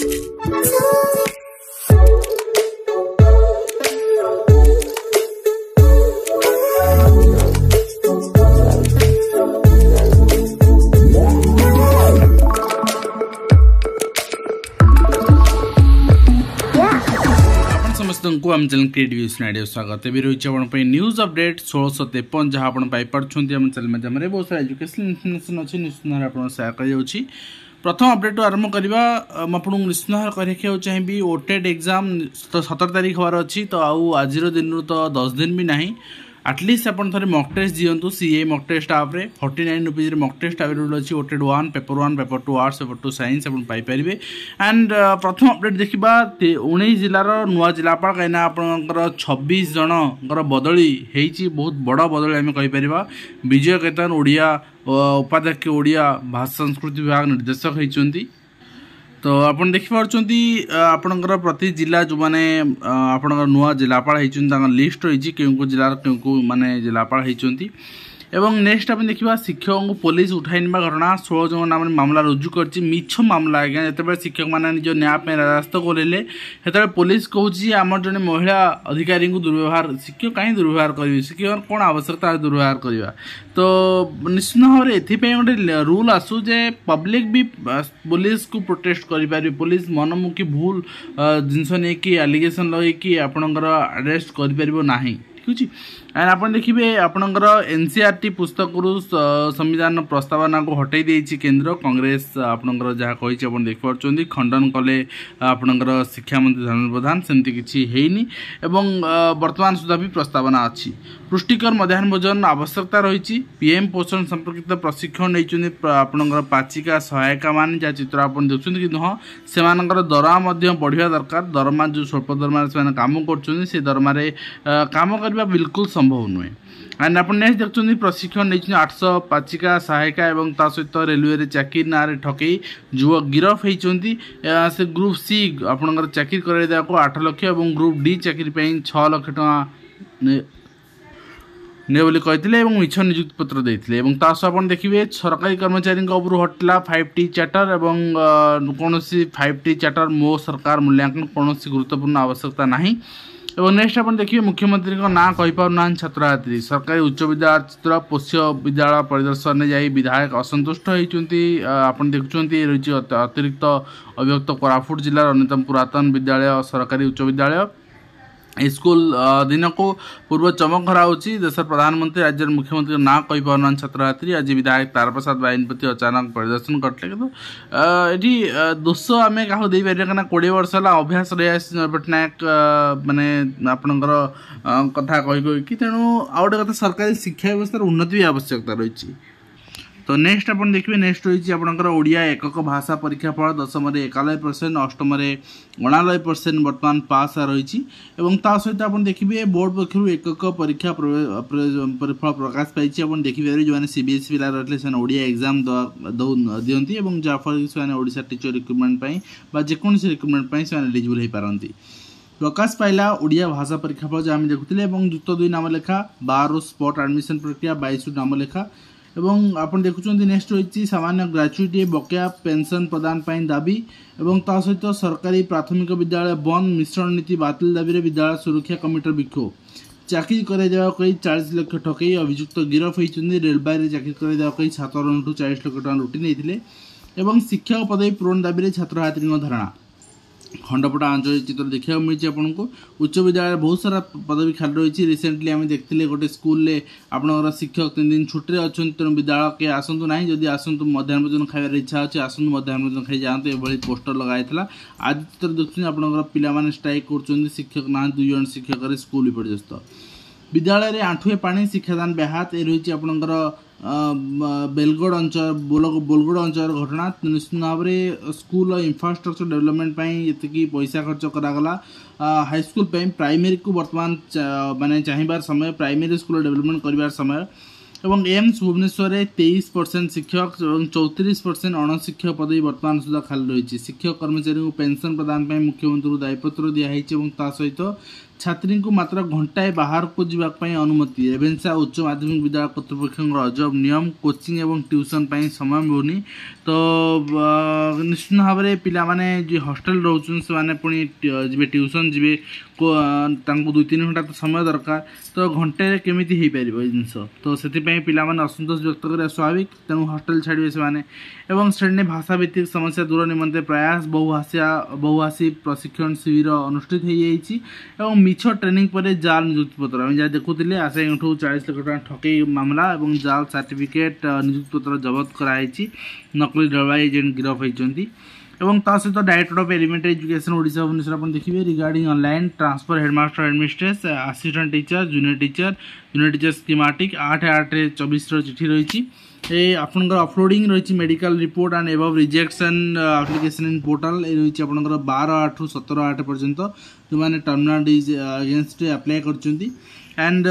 को आम channel creative स्नाइडियो स्वागत भी रही है न्यूज अपडेट 1653 जहाँ आप पाइपुंट आम चैनल माध्यम बहुत सारा एजुकेशनल इनफर्मेशन अच्छी निश्चित भाव आप सेयार कर प्रथम अपडेट आरंभ करवा आपको निश्चित भाव कर चाहिए ओटेड एग्जाम तो 17 तारीख हबार अच्छी तो आज दिन तो 10 दिन भी ना एटलिस्ट आप थे मक टेस्ट दिंतु सीए मक टेस्ट आप 49 रुपीज मक टेस्ट अवेलेबल अच्छी ओटेड 1 पेपर 2 आर्ट्स पेपर 2 साइंस आप पाइपर एंड प्रथम अपडेट देखा 19 जिलार नुआ जिलापाल कहीं आपंकर 26 जनकर बदली होती बहुत बड़ बदली आम कहीपर विजय केतन ओडिया उपाध्यक्ष ओडिया भाषा संस्कृति विभाग निर्देशक होती तो आपन देखिपार्चंती आपनकर प्रति जिला जो माने आपनकर नुआ जिलापाल होती लिस्ट रही क्यों जिलार क्यों माने जिलापाल होती एवं नेक्स्ट आप देखा शिक्षकों को पुलिस उठाई ना घटना 16 जन नाम मामला रुजु कर मिछ मामला आज्ञा जो शिक्षक मैंने निज न्याय रास्ता करेले से पुलिस कहूँ आम जन महिला अधिकारी को दुर्व्यवहार शिक्षक कहीं दुर्व्यवहार करेंगे शिक्षक कौन आवश्यकता दुर्व्यवहार करवा तो निश्चित भाव में एपाई गोटे रूल आसू जे पब्लिक भी पुलिस को प्रोटेस्ट करें पुलिस मनमुखी भूल जिनस नहीं कि एलिगेशन लगे आपणकर अरेस्ट कर ठीक है एंड आप देखिए आपणकर एनसीईआरटी पुस्तक संविधान प्रस्तावना को हटाई देछि केंद्र कांग्रेस आपणकर जहाँ कही आप देखिपार्चंती खंडन कले आपणकर शिक्षा मंत्री धर्मेंद्र प्रधान सेमती किछि हेइनी एवं वर्तमान सुधा भी प्रस्तावना अच्छी पुष्टिकर मध्याह्न भोजन आवश्यकता रही पीएम पोषण संपर्कित प्रशिक्षण नहीं आपणकर पाचिका सहायिका मान जहाँ चित्र आप देखुं कि हाँ से दरमा बढ़िया दरकार दरमा जो स्वल्प दरमा से काम कर दरमा काम करने बिल्कुल संभव नुहे एंड आप नेक्स्ट देखते प्रशिक्षण नहीं 800 पाचिका सहायिका और ता सहित रेलवे चाकरी ना ठकई युवक गिरफ होती से ग्रुप सी आपंकर चाकरी कर 8 लाख और ग्रुप डी चाकरी 6 लाख टका ने बोली कहते मिछ नियुक्ति पत्र देते आप देखिए सरकारी कर्मचारी हटला 5T चार्टर और कौन 5T चार्टर मो सरकार मूल्यांकन कौन गुरुत्वपूर्ण आवश्यकता नहीं एवं नेक्स्ट आप देखिए मुख्यमंत्री ना कहीपारना छात्र छात्री सरकारी उच्च विद्यालय चित्र पोष्य विद्यालय परिदर्शन में जाई विधायक असंतुष्ट होती आप देखुं रही अतिरिक्त अभियुक्त कोरापुट जिलार अन्यतम पुरातन विद्यालय सरकारी उच्च विद्यालय स्कूल दिन को पूर्व चमक हराऊँगी देशर प्रधानमंत्री राज्य मुख्यमंत्री ना कहीपारना छात्र छात्री आज विधायक तार प्रसाद बाहिनीपति अचानक परिदर्शन करते कि ये दोष आम क्या देपर कहीं 20 वर्ष है अभ्यास रही नवीन पट्टनायक माने आपणकर कथा कही कि तेणु आउ गोटे कथा सरकारी शिक्षा व्यवस्था उन्नति भी आवश्यकता रही तो नेक्स्ट आप देखिए नेक्स्ट रही आपंकर ओडिया एकक भाषा परीक्षा फल 10th 91%, 8th 89% बर्तमान पास रही सहित आप देखिए बोर्ड पक्षर एकक परीक्षा फल प्रकाश पाई देखिए जो सीबीएसई पिला रही है ओडिया एग्जाम दिखती जहाँफल कि ओडिशा टीचर रिक्रुटमेंट जेकोसी रिक्रुटमेंट से एलिजिबल हो पारती प्रकाश पाइला ओडिया भाषा परीक्षा फल जहाँ देखुले युक्त 2 नाम लेखा 12 स्पॉट एडमिशन प्रक्रिया 22 नाम लेखा एवं आप देखुं नेक्स्ट रही सामान्य ग्राच्युटी बकेया पेंशन प्रदान दाबी और ता सहित सरकारी प्राथमिक विद्यालय बंद मिश्रण नीति बातिल दाबी विद्यालय सुरक्षा कमिटर विक्षोभ चाकरी कई 40 लाख ठकई अभियुक्त गिरफ होती रेलवे चाकरी कर 7 रन 40 लाख टका लुटि नहीं शिक्षक पदवी पूरण दाबी छात्र छात्री धारणा खंडपटा अंचल चित्र देखा मिली आपको उच्च विद्यालय बहुत सारा पदवी खाली रही रिसेंटली आम देखते गोटे स्कूल आपंकर शिक्षक 3 दिन छुट्टी अच्छा तेणु विद्यालय के आसतु ना जदि आसतु मध्याह्न भोजन खाइबार इच्छा अच्छे आसतु मध्याह्न भोजन खाई जातु ये पोस्टर लगाई आज चित्र देखते आपंकर पिला स्ट्राइक कर शिक्षक ना 2 जन शिक्षक स्कूल विपर्यस्त विद्यालय आंठुए पानी शिक्षादान ब्याहत ये रही आपंकर बेलगढ़ अंचल बोलगढ़ अंचल घटना निश्चित भाव में स्कूल इंफ्रास्ट्रक्चर डेवलपमेंट ये पैसा खर्च करागला हाईस्कूल प्राइमरी को वर्तमान माने चाहिए समय प्राइमरी स्कूल डेवलपमेंट कर समय एवं एम्स भुवनेश्वर 23% शिक्षक और 34% अणशिक्षक पदवी वर्तमान सुधा खाली रही शिक्षक कर्मचारी को पेंशन प्रदान मुख्यमंत्री दायीपत्र दिखाई सहित छात्री को मात्र घंटाए बाहर को जावाई अनुमति। रेभेन्सा उच्च माध्यमिक विद्यालय कर्तृपक्ष अजब नियम कोचिंग एवं ट्यूशन पर समय मिलूनी। तो निश्चित भाव में पिला माने जो हॉस्टल रोचन से पुणी जी ट्यूशन जी को 2-3 घंटा तो समय दरकार। तो घंटे केमी हो पार जिनस तो से पिला माने असंतोष व्यक्त करा स्वाभाविक। तेणु हॉस्टल छाड़े से श्रेणी भाषा भित्तिक समस्या दूर निमंते प्रयास बहुभाषी प्रशिक्षण शिविर अनुष्ठित हो मिछ ट्रेनिंग पर जाल नियुक्ति पत्र आम जहाँ देखुले आशा 40 लाख टका ठकई मामला और जाल सर्टिफिकेट नियुक्ति पत्र जबत कराई नकली रेलवे एजेंट गिरफ होती। ता सहित director of elementary education Odisha Bhubaneswar आप देखिए regarding online transfer headmaster headmistress assistant teacher junior teacher schematic 8/8/24 चिठी रही आपनकर अपलोडिंग रही medical report and above rejection application in portal ये रही आपनकर 12/8-17/8 पर्यंत जो मैंने टर्मिनल डीज अगेंस्ट अप्लाई करछंती एंड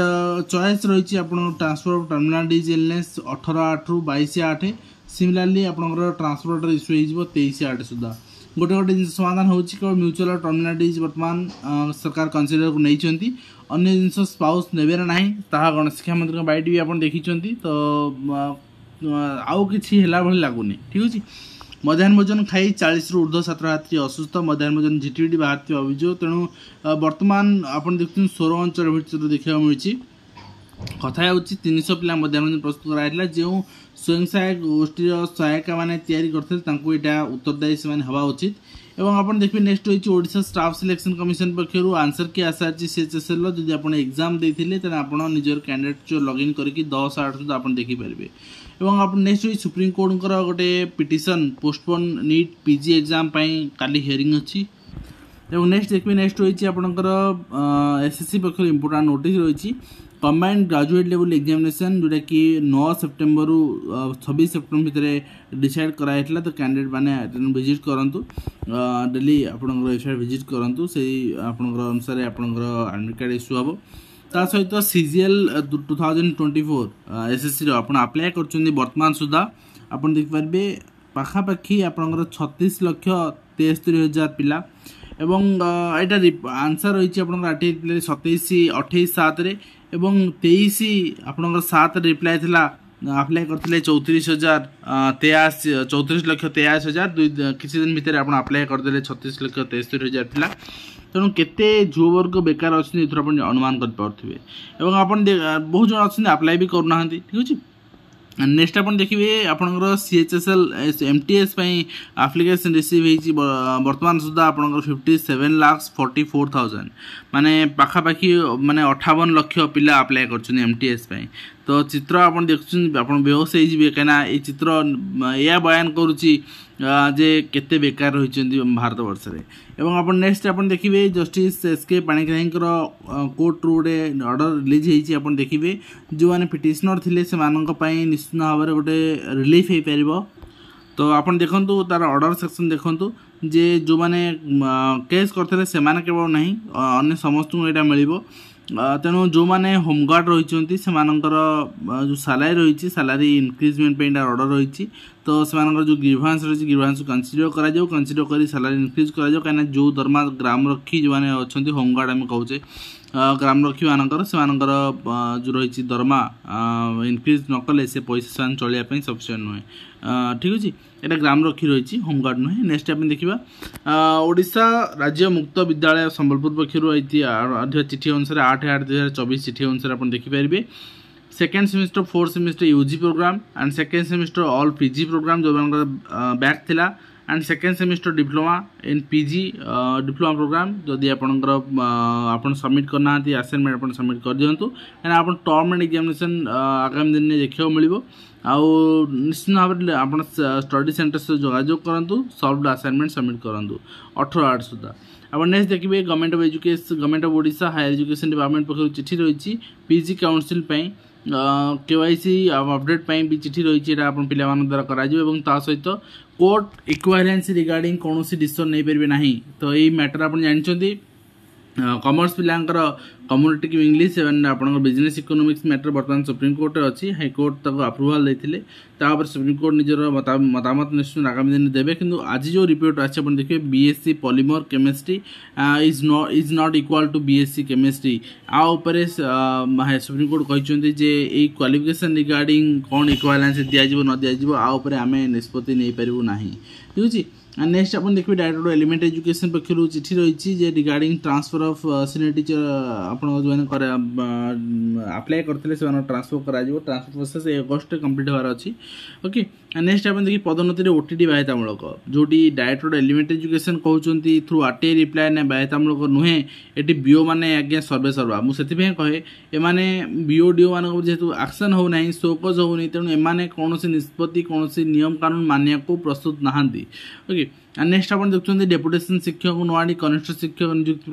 चॉइस रही आप transfer of terminal disease illness 18/8-22/8। Similarly आपनकर ट्रांसफर इश्यू हो 23/8 सुधा गोटे गोटे जिन समाधान होची केवल म्यूचुअल और टर्मिनल डीज वर्तमान सरकार कनसीडर को नहीं चंती अन्य जिनस स्पाउस नेबेर नाही ताहा गणशिक्षा मंत्री बाइट भी आपन देखिचंती। तो आउ किछि हेला भली लागुनी ठीक अछि। मध्याह्न भोजन खाई 40 रु ऊर्ध्व छात्र छात्री असुस्थ मध्याह्न भोजन जीटीडी बाहर अभियोग। तेणु वर्तमान आपन देखुन 16 अंचल भितर देखा मिली कथा हो 300 पिला मध्याह्न भोजन प्रस्तुत कराइला जो स्वयं सहायक गोष्ठी सहायिका मैंने तैयारी करते यहाँ उत्तरदायी से हवा उचित। एवं आप देखिए नेक्स्ट होती ओडिशा स्टाफ सिलेक्शन कमिशन पक्षर आंसर की आसार सीएचएसएल जब आप एग्जाम देते आप निजर कैंडिडेट जो लॉगिन करके 10/8 सुधा आप देखिपारे। एवं आप नेक्स्ट हुई सुप्रीम कोर्ट गोटे petition postpone NEET PG exam काली हियरिंग अच्छी। एवं नेक्स्ट देखिए नेक्स्ट होती आपंकर एसएससी पक्ष इंपोर्टाट नोटिस रही कंबाइंड ग्रेजुएट लेवल एग्जामिनेशन जोटा कि 9 सेप्टेम्बर रु 26 सेप्टेम्बर भितर डिसाइड कराई तो कैंडिडेट मैंने विजिट करूँ डेली आपंकर वेबसाइट विजिट करूँ से आपंकर अनुसार आपंकर एडमिट कार्ड इश्यू हम। ता सहित सीजीएल 2024 एसएससी आप अप्लाई कर वर्तमान सुधा आप देखिपारे पाखापाखि आपंकर 36,73,000 पिला एवं यहाँ आंसर रही आपंकर 27/28/7 एवं 23/7 रिप्लाय था अप्लाई करते 34,83,000 किसी दिन भितर आप अप्लाई करदे 36,73,000 पिला। तेणु केते झुओ वर्ग बेकार अच्छे अनुमान कर बहुत जन अच्छे अप्लाई भी करना ठीक अच्छे। नेक्स्ट आप देखिए आपंकर सीएचएसएल एमटीएस एप्लिकेशन रिसीव होती वर्तमान सुधा आपंकर 57,44,000 माने पाखापाखि माने 58 लाख पिला अप्लाई कर एमटीएस। तो चित्र आप देखुं आप बेहोश हो कहीं चित्र या बयान करुच्ची जे केते बेकार रही भारत वर्ष में। एवं आप नेक्स्ट आप देखिए जस्टिस एसके पाणिग्राही कोर्ट रू गोटे ऑर्डर रिलीज होती आप देखिए जो मैंने पिटिशनर थे से निश्चित भाव में गोटे रिलीफ हो पार। तो आप देखु तार ऑर्डर सेक्शन देखु जे जो मैंने केस करते से केवल ना अन्य समस्त को यहाँ मिल। तेणु जो मैंने होमगार्ड रही जो सालारी रही सालारी इनक्रिजमेंट ऑर्डर रही तो से जो ग्रीभांस रही ग्रीभांस कनसीडर कर सालारी इनक्रिज कर कहीं जो दरमा ग्राम रखी जो मैंने अच्छा होमगार्ड आम कहे ग्राम रखी मानकर से जो रही दरमा इनक्रिज न कले से पैसा से चलिए सफिसीयंट नुहे ठीक अच्छे। यहाँ ग्राम रखी रही होमगार्ड नुहे। नेक्स्ट आप देखा ओडिशा राज्य मुक्त विद्यालय संबलपुर पक्षर चिठी अनुसार 8/8/2024 चिठी अनुसार आप देखिपारे second semester 4th semester UG programme and second semester all PG programme जो बैक थिला and second semester diploma in PG diploma programme जदि आपन सबमिट करना असाइनमेंट आप सबमिट कर दिंतु एंड आप टर्म एंड एग्जामिनेशन आगामी दिन में देखा मिल आउ निश्चित भाव में आप स्टडी सेंटर से जोगाजोग करूँ सॉल्व्ड असाइनमेंट सबमिट करूँ 18/8 सुधा। अब नेक्स्ट देखिए government of education government of Odisha higher education department पक्ष चिठी रही पीजी काउंसिल केवाईसी अपडेट भी चिठी रही आप द्वारा करा सहित कोर्ट इक्वालेंस रिगार्डिंग कौन डिसीजन नहीं पारे ना। तो यही मैटर आप जानते कमर्स पिलांकर कम्युनिकेटिव इंग्लिश एवं आपन बिजनेस इकोनॉमिक्स मैटर बर्तमान सुप्रीम कोर्ट अच्छी हाईकोर्ट तक अप्रूवाल देते सुप्रीम कोर्ट निजर मतामत निश्चित आगामी दिन देवे किंतु आज जो रिपोर्ट आज देखिए BSc polymer chemistry is not equal to BSc chemistry आउपर सुप्रीम कोर्ट कहते जे क्वालिफिकेशन रिगार्डिंग कौन इक्वालेंस दिज्व न दिज्व आउपर आम निष्पत्ति नहीं पारू ना ठीक है। नेक्स्ट अपन देखिए डायरेक्टर एलिमेंट एजुकेशन पक्षर चिठी रही regarding transfer of senior teacher आप अप्लाई करते ट्रांसफर करा ट्रांसफर प्रोसेस अगस्ट कंप्लीट होवार अच्छी ओके। नेक्स्ट अपन देखिए पदोन्नति ओटीडी बाध्यतामूलक जोटी डायरेक्टर एलिमेंट एजुकेशन कहते थ्रू आरटीआई रिप्लाय ना बाध्यतामूलक नुहे ये बीओ मैंने आज्ञा सर्वे सर्वा मुझे कहे एमाने बीओ डीओ मान जेहेतु एक्शन हो ना शोकज होनी तेणु एमाने कौन निष्पत्ति कौन नियम कानून मानिया प्रस्तुत नहांती ओके। नेक्स्ट आप देखते डेपुटेशन शिक्षक नुआड़ी कनिष्ठ शिक्षक नियुक्ति